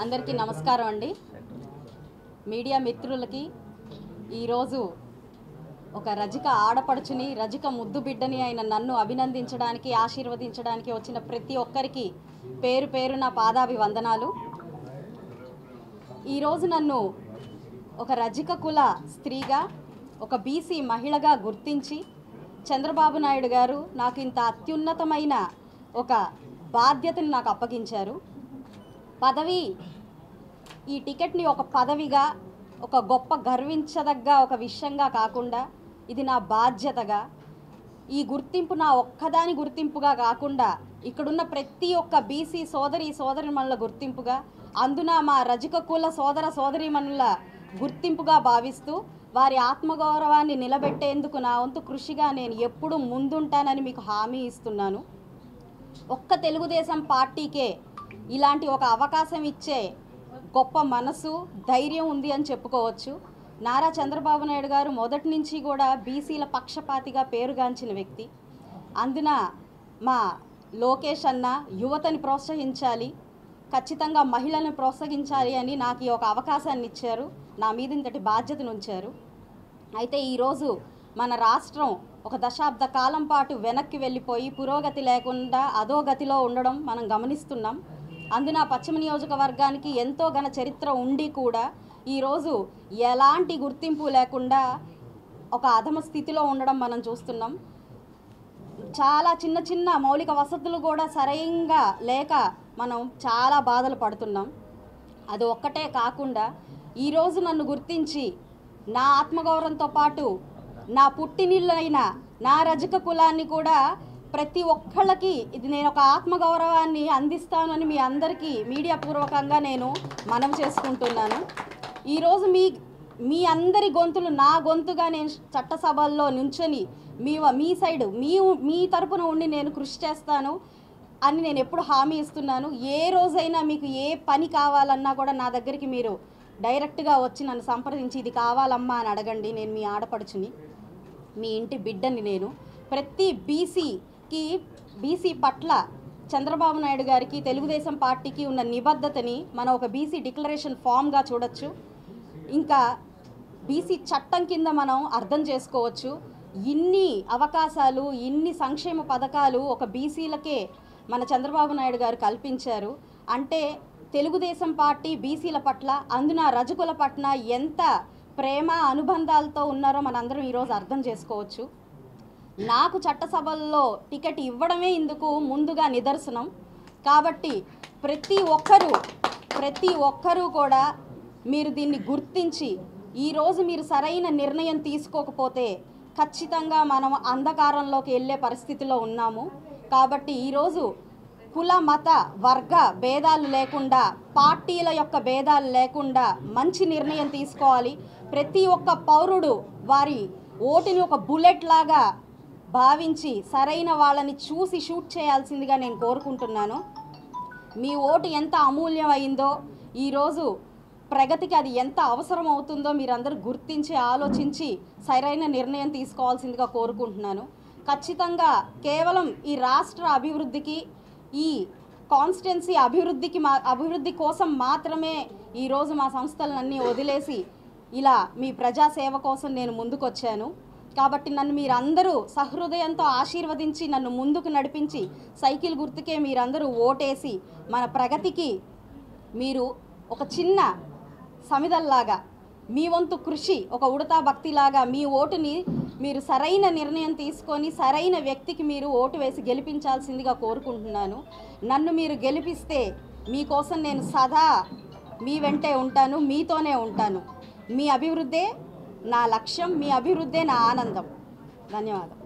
అందరికీ నమస్కారం అండి. మీడియా మిత్రులకి ఈరోజు ఒక రజిక ఆడపడుచుని, రజిక ముద్దు బిడ్డని అయిన నన్ను అభినందించడానికి, ఆశీర్వదించడానికి వచ్చిన ప్రతి ఒక్కరికి పేరు పేరున పాదాభివందనాలు. ఈరోజు నన్ను ఒక రజిక కుల స్త్రీగా, ఒక బీసీ మహిళగా గుర్తించి చంద్రబాబు నాయుడు గారు నాకు ఇంత అత్యున్నతమైన ఒక బాధ్యతని నాకు అప్పగించారు. పదవి, ఈ టికెట్ని ఒక పదవిగా, ఒక గొప్ప గర్వించదగ్గ ఒక విషయంగా కాకుండా ఇది నా బాధ్యతగా, ఈ గుర్తింపు నా ఒక్కదాని గుర్తింపుగా కాకుండా ఇక్కడున్న ప్రతి ఒక్క బీసీ సోదరిమణుల గుర్తింపుగా, అందున మా రజిక కుల సోదరీమణుల గుర్తింపుగా భావిస్తూ వారి ఆత్మగౌరవాన్ని నిలబెట్టేందుకు నా వంతు కృషిగా నేను ఎప్పుడూ ముందుంటానని మీకు హామీ ఇస్తున్నాను. ఒక్క తెలుగుదేశం పార్టీకే ఇలాంటి ఒక అవకాశం ఇచ్చే గొప్ప మనసు, ధైర్యం ఉంది అని చెప్పుకోవచ్చు. నారా చంద్రబాబు నాయుడు గారు మొదటి నుంచి కూడా బీసీల పక్షపాతిగా పేరుగాంచిన వ్యక్తి. అందున మా లోకేష్ అన్న యువతని ప్రోత్సహించాలి, ఖచ్చితంగా మహిళలను ప్రోత్సహించాలి అని నాకు ఈ ఒక అవకాశాన్ని ఇచ్చారు, నా మీద ఇంతటి బాధ్యతను ఉంచారు. అయితే ఈరోజు మన రాష్ట్రం ఒక దశాబ్ద కాలం పాటు వెనక్కి వెళ్ళిపోయి పురోగతి లేకుండా అధోగతిలో ఉండడం మనం గమనిస్తున్నాం. అందున పశ్చిమ నియోజకవర్గానికి ఎంతో ఘన చరిత్ర ఉండి కూడా ఈరోజు ఎలాంటి గుర్తింపు లేకుండా ఒక అధమ స్థితిలో ఉండడం మనం చూస్తున్నాం. చాలా చిన్న చిన్న మౌలిక వసతులు కూడా సరైనగా లేక మనం చాలా బాధలు పడుతున్నాం. అది ఒక్కటే కాకుండా ఈరోజు నన్ను గుర్తించి నా ఆత్మగౌరవంతో పాటు నా పుట్టినిళ్ళైన నా రజిక కులాన్ని కూడా ప్రతి ఒక్కళ్ళకి ఇది నేను ఒక ఆత్మగౌరవాన్ని అందిస్తానని మీ అందరికీ మీడియా పూర్వకంగా నేను మనవి చేసుకుంటున్నాను. ఈరోజు మీ అందరి గొంతులు నా గొంతుగా నేను చట్టసభల్లో నుంచొని మీ సైడ్ మీ తరపున ఉండి నేను కృషి చేస్తాను అని నేను ఎప్పుడు హామీ ఇస్తున్నాను. ఏ రోజైనా మీకు ఏ పని కావాలన్నా కూడా నా దగ్గరికి మీరు డైరెక్ట్గా వచ్చి నన్ను సంప్రదించి ఇది కావాలమ్మా అని అడగండి. నేను మీ ఆడపడుచుని, మీ ఇంటి బిడ్డని. నేను ప్రతి బీసీ పట్ల చంద్రబాబు నాయుడు గారికి, తెలుగుదేశం పార్టీకి ఉన్న నిబద్ధతని మనం ఒక బీసీ డిక్లరేషన్ ఫామ్గా చూడొచ్చు. ఇంకా బీసీ చట్టం కింద మనం అర్థం చేసుకోవచ్చు. ఇన్ని అవకాశాలు, ఇన్ని సంక్షేమ పథకాలు ఒక బీసీలకే మన చంద్రబాబు నాయుడు గారు కల్పించారు అంటే తెలుగుదేశం పార్టీ బీసీల పట్ల, అందున రజకుల పట్ల ఎంత ప్రేమ అనుబంధాలతో ఉన్నారో మనందరం ఈరోజు అర్థం చేసుకోవచ్చు. నాకు చట్టసభల్లో టికెట్ ఇవ్వడమే ఇందుకు ముందుగా నిదర్శనం. కాబట్టి ప్రతి ఒక్కరూ కూడా మీరు దీన్ని గుర్తించి ఈరోజు మీరు సరైన నిర్ణయం తీసుకోకపోతే ఖచ్చితంగా మనం అంధకారంలోకి వెళ్ళే పరిస్థితిలో ఉన్నాము. కాబట్టి ఈరోజు కుల, మత, వర్గ భేదాలు లేకుండా, పార్టీల యొక్క భేదాలు లేకుండా మంచి నిర్ణయం తీసుకోవాలి. ప్రతి ఒక్క పౌరుడు వారి ఓటుని ఒక బుల్లెట్ లాగా భావించి సరైన వాళ్ళని చూసి షూట్ చేయాల్సిందిగా నేను కోరుకుంటున్నాను. మీ ఓటు ఎంత అమూల్యమైందో, ఈరోజు ప్రగతికి అది ఎంత అవసరం అవుతుందో మీరందరూ గుర్తించి ఆలోచించి సరైన నిర్ణయం తీసుకోవాల్సిందిగా కోరుకుంటున్నాను. ఖచ్చితంగా కేవలం ఈ రాష్ట్ర అభివృద్ధికి, ఈ కాన్స్టిట్యున్సీ అభివృద్ధి కోసం మాత్రమే ఈరోజు మా సంస్థలన్నీ వదిలేసి ఇలా మీ ప్రజాసేవ కోసం నేను ముందుకొచ్చాను. కాబట్టి నన్ను మీరందరూ సహృదయంతో ఆశీర్వదించి నన్ను ముందుకు నడిపించి సైకిల్ గుర్తుకే మీరందరూ ఓటేసి మన ప్రగతికి మీరు ఒక చిన్న సమిదల్లాగా మీ వంతు కృషి, ఒక ఉడతా భక్తిలాగా మీ ఓటుని మీరు సరైన నిర్ణయం తీసుకొని సరైన వ్యక్తికి మీరు ఓటు వేసి గెలిపించాల్సిందిగా కోరుకుంటున్నాను. నన్ను మీరు గెలిపిస్తే మీకోసం నేను సదా మీ వెంటే ఉంటాను, మీతోనే ఉంటాను. మీ అభివృద్ధే నా లక్ష్యం, మీ అభివృద్ధే నా ఆనందం. ధన్యవాదాలు.